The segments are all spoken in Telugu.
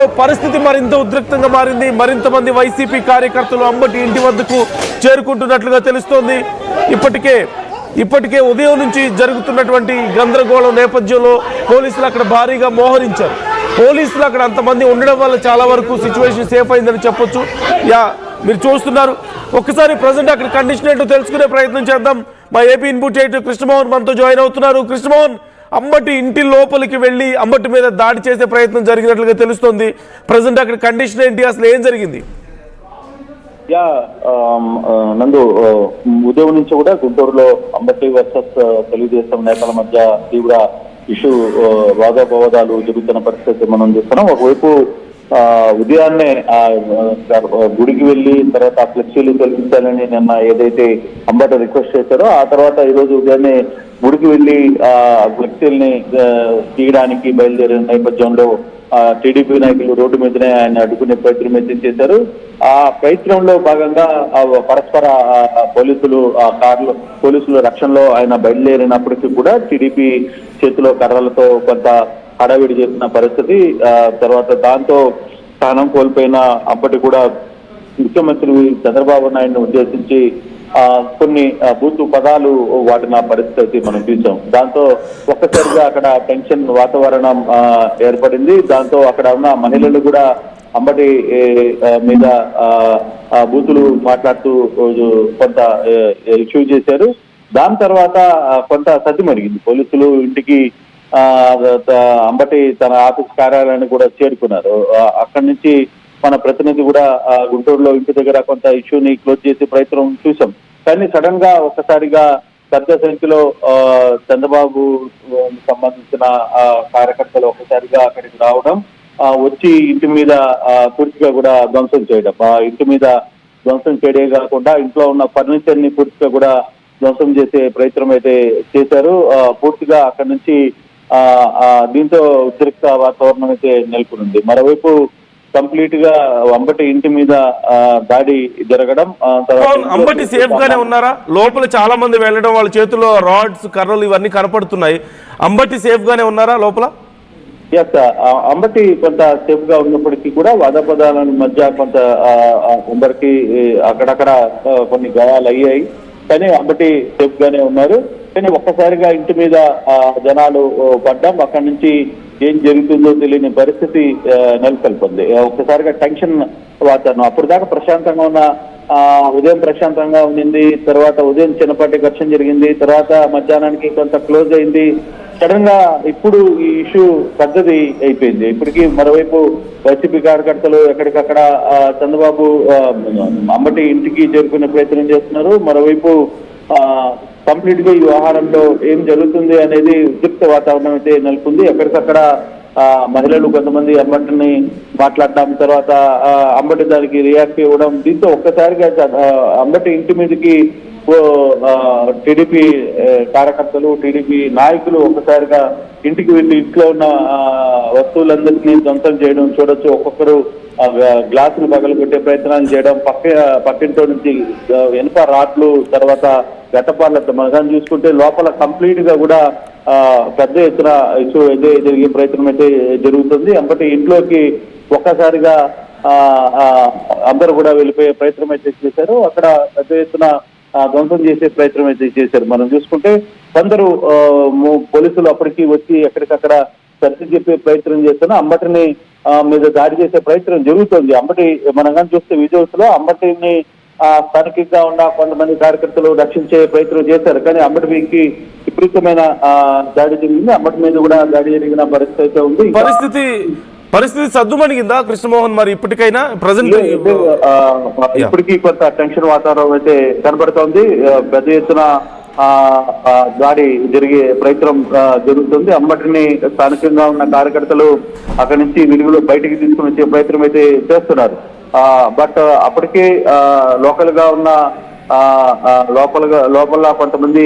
పరిస్థితి మరింత ఉద్రిక్తంగా మారింది. మరింత మంది వైసీపీ కార్యకర్తలు అంబటి ఇంటి వద్దకు చేరుకుంటున్నట్లుగా తెలుస్తోంది. ఇప్పటికే ఉదయం నుంచి జరుగుతున్నటువంటి గందరగోళం నేపథ్యంలో పోలీసులు అక్కడ భారీగా మోహరించారు. పోలీసులు అక్కడ అంతమంది ఉండడం వల్ల చాలా వరకు సిచ్యువేషన్ సేఫ్ అయిందని చెప్పొచ్చు. మీరు చూస్తున్నారు. ఒక్కసారి ప్రజెంట్ అక్కడ కండిషన్ ఏంటో తెలుసుకునే ప్రయత్నం చేద్దాం. మా ఏపీ ఇన్పుట్ ఎడిటర్ కృష్ణమోహన్ మనతో జాయిన్ అవుతున్నారు. కృష్ణమోహన్, అంబటి ఇంటి లోపలికి వెళ్ళి అంబటి మీద దాడి చేసే ప్రయత్నం జరిగినట్లుగా తెలుస్తోంది. ప్రజెంట్ అక్కడ కండిషన్ ఏంటి, అసలు ఏం జరిగింది? నందు, ఉదయం నుంచి కూడా గుంటూరులో అంబటి వర్సెస్ తెలుగుదేశం నేతల మధ్య తీవ్ర ఇష్యూ వాదోపవాదాలు జరుగుతున్న పరిస్థితి మనం చూస్తున్నాం. ఒకవైపు ఉదయాన్నే గుడికి వెళ్లి తర్వాత ఫ్లెక్సీలు తొలగించాలని నిన్న ఏదైతే అంబటి రిక్వెస్ట్ చేశారో, ఆ తర్వాత ఈరోజు ఉదయాన్నే గుడికి వెళ్లి ఫ్లెక్సీల్ని తీయడానికి బయలుదేరిన నేపథ్యంలో టీడీపీ నాయకులు రోడ్డు మీదనే ఆయన అడ్డుకునే ప్రయత్నం అయితే చేశారు. ఆ ప్రయత్నంలో భాగంగా పరస్పర పోలీసుల రక్షణలో ఆయన బయలుదేరినప్పటికీ కూడా టీడీపీ చేతిలో కర్రలతో కొంత హడావిడి చేసిన పరిస్థితి. తర్వాత దాంతో స్థానం కోల్పోయిన అప్పటి కూడా ముఖ్యమంత్రి చంద్రబాబు నాయుడుని ఉద్దేశించి కొన్ని బూతు పదాలు వాటిన పరిస్థితి మనం చూసాం. దాంతో ఒక్కసారిగా అక్కడ టెన్షన్ వాతావరణం ఏర్పడింది. దాంతో అక్కడ ఉన్న మహిళలు కూడా అంబటి మీద బూతులు మాట్లాడుతూ కొంత ఇష్యూ చేశారు. దాని తర్వాత కొంత సద్దుమణిగింది. పోలీసులు ఇంటికి అంబటి తన ఆఫీస్ కార్యాలయాన్ని కూడా చేరుకున్నారు. అక్కడి నుంచి మన ప్రతినిధి కూడా గుంటూరులో ఇంటి దగ్గర కొంత ఇష్యూని క్లోజ్ చేసే ప్రయత్నం చూసాం. కానీ సడన్ గా ఒక్కసారిగా పెద్ద సంఖ్యలో చంద్రబాబు సంబంధించిన కార్యకర్తలు ఒక్కసారిగా అక్కడికి రావడం, వచ్చి ఇంటి మీద పూర్తిగా కూడా ధ్వంసం చేయడం. ఇంటి మీద ధ్వంసం చేయడే కాకుండా ఇంట్లో ఉన్న ఫర్నిచర్ ని పూర్తిగా కూడా ధ్వంసం చేసే ప్రయత్నం అయితే చేశారు. పూర్తిగా అక్కడి నుంచి దీంతో ఉద్రిక్త వాతావరణం అయితే నెలకొంది. మరోవైపు కంప్లీట్ గా అంబటి ఇంటి మీద దాడి జరగడం. అంబటి సేఫ్ గానే ఉన్నారా? లోపల చాలా మంది వెళ్ళడం, వాళ్ళ చేతుల్లో రాడ్స్, కర్రలు ఇవన్నీ కనపడుతున్నాయి. అంబటి సేఫ్ గానే ఉన్నారా లోపల? ఎస్, అంబటి కొంత సేఫ్ గా ఉన్నప్పటికీ కూడా వాదపదాల మధ్య కొంత అందరికి అక్కడక్కడ కొన్ని గాయాలు అయ్యాయి. కానీ అంబటి సేఫ్ గానే ఉన్నారు. కానీ ఒక్కసారిగా ఇంటి మీద జనాలు పడ్డం, అక్కడి నుంచి ఏం జరుగుతుందో తెలియని పరిస్థితి నెలకొల్పింది. ఒక్కసారిగా టెన్షన్ వాతావరణం. అప్పుడు దాకా ప్రశాంతంగా ఉన్న ఉదయం ప్రశాంతంగా ఉండింది. తర్వాత ఉదయం చిన్నపాటి ఘర్షణ జరిగింది. తర్వాత మధ్యాహ్నానికి కొంత క్లోజ్ అయింది. సడన్ గా ఇప్పుడు ఈ ఇష్యూ పెద్దది అయిపోయింది. ఇప్పటికీ మరోవైపు వైసీపీ కార్యకర్తలు ఎక్కడికక్కడ చంద్రబాబు అంబటి ఇంటికి చేరుకునే ప్రయత్నం చేస్తున్నారు. మరోవైపు కంప్లీట్ గా ఈ వ్యవహారంలో ఏం జరుగుతుంది అనేది ఉద్రిక్త వాతావరణం అయితే నెలకొంది. ఎక్కడికక్కడ మహిళలు కొంతమంది అంబటిని మాట్లాడటం, తర్వాత అంబటి దానికి రియాక్ట్ ఇవ్వడం, దీంతో ఒక్కసారిగా అంబటి ఇంటి మీదకి టీడీపీ కార్యకర్తలు, టీడీపీ నాయకులు ఒక్కసారిగా ఇంటికి వెళ్ళి ఇంట్లో ఉన్న వస్తువులందరినీ ధ్వంసం చేయడం చూడొచ్చు. ఒక్కొక్కరు గ్లాసులు పగలగొట్టే ప్రయత్నాలు చేయడం, పక్కింటో నుంచి ఇనుప రాట్లు, తర్వాత గట్టపార్లతో మనం చూసుకుంటే లోపల కంప్లీట్ గా కూడా పెద్ద ఎత్తున ఇష్యూ అయితే జరిగే ప్రయత్నం అయితే జరుగుతుంది. అంబటి ఇంట్లోకి ఒక్కసారిగా అందరూ కూడా వెళ్ళిపోయే ప్రయత్నం అయితే చేశారు. అక్కడ పెద్ద ఎత్తున ధ్వంసం చేసే ప్రయత్నం అయితే చేశారు. మనం చూసుకుంటే కొందరు పోలీసులు అప్పటికి వచ్చి ఎక్కడికక్కడ సర్ది చెప్పే ప్రయత్నం చేస్తున్నా అంబటిని మీద దాడి చేసే ప్రయత్నం జరుగుతుంది. అంబటి మనం కానీ చూస్తే విజువల్స్ లో అంబటిని స్థానికంగా ఉన్న కొంతమంది కార్యకర్తలు రక్షించే ప్రయత్నం చేశారు. కానీ అంబటి మీదకి విపరీతమైన దాడి జరిగింది. అంబటి మీద కూడా దాడి జరిగిన పరిస్థితి అయితే ఉంది. పరిస్థితి సద్దుమణిగిందా కృష్ణమోహన్? మరి ఇప్పటికైనా ప్రజెంట్ ఇప్పటికీ కొంత టెన్షన్ వాతావరణం అయితే కనబడుతోంది. పెద్ద ఎత్తున దాడి జరిగే ప్రయత్నం జరుగుతుంది. అంబటిని స్థానికంగా ఉన్న కార్యకర్తలు అక్కడి నుంచి విలువలు బయటికి తీసుకుని వచ్చే ప్రయత్నం అయితే చేస్తున్నారు. బట్ అప్పటికే లోకల్ గా ఉన్న లోపల కొంతమంది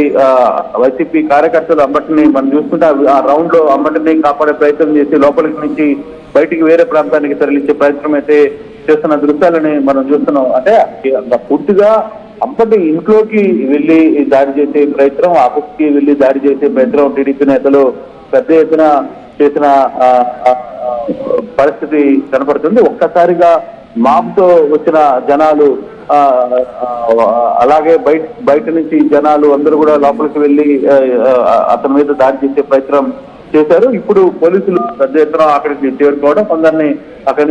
వైసీపీ కార్యకర్తలు అంబటిని మనం చూసుకుంటే ఆ రౌండ్ లో అంబటిని కాపాడే ప్రయత్నం చేసి లోపలికి నుంచి బయటికి వేరే ప్రాంతానికి తరలించే ప్రయత్నం అయితే చేస్తున్న దృశ్యాలని మనం చూస్తున్నాం. అంటే పూర్తిగా అంబటి ఇంట్లోకి వెళ్లి దాడి చేసే ప్రయత్నం, ఆఫీస్కి వెళ్లి దాడి చేసే ప్రయత్నం టీడీపీ నేతలు పెద్ద ఎత్తున చేసిన పరిస్థితి కనపడుతుంది. ఒక్కసారిగా మాబ్తో వచ్చిన జనాలు అలాగే బయట నుంచి జనాలు అందరూ కూడా లోపలికి వెళ్ళి అతని మీద దాడి చేసే ప్రయత్నం చేశారు. ఇప్పుడు పోలీసులు పెద్ద ఎత్తున అక్కడికి చేరుకోవడం, కొందరిని అక్కడి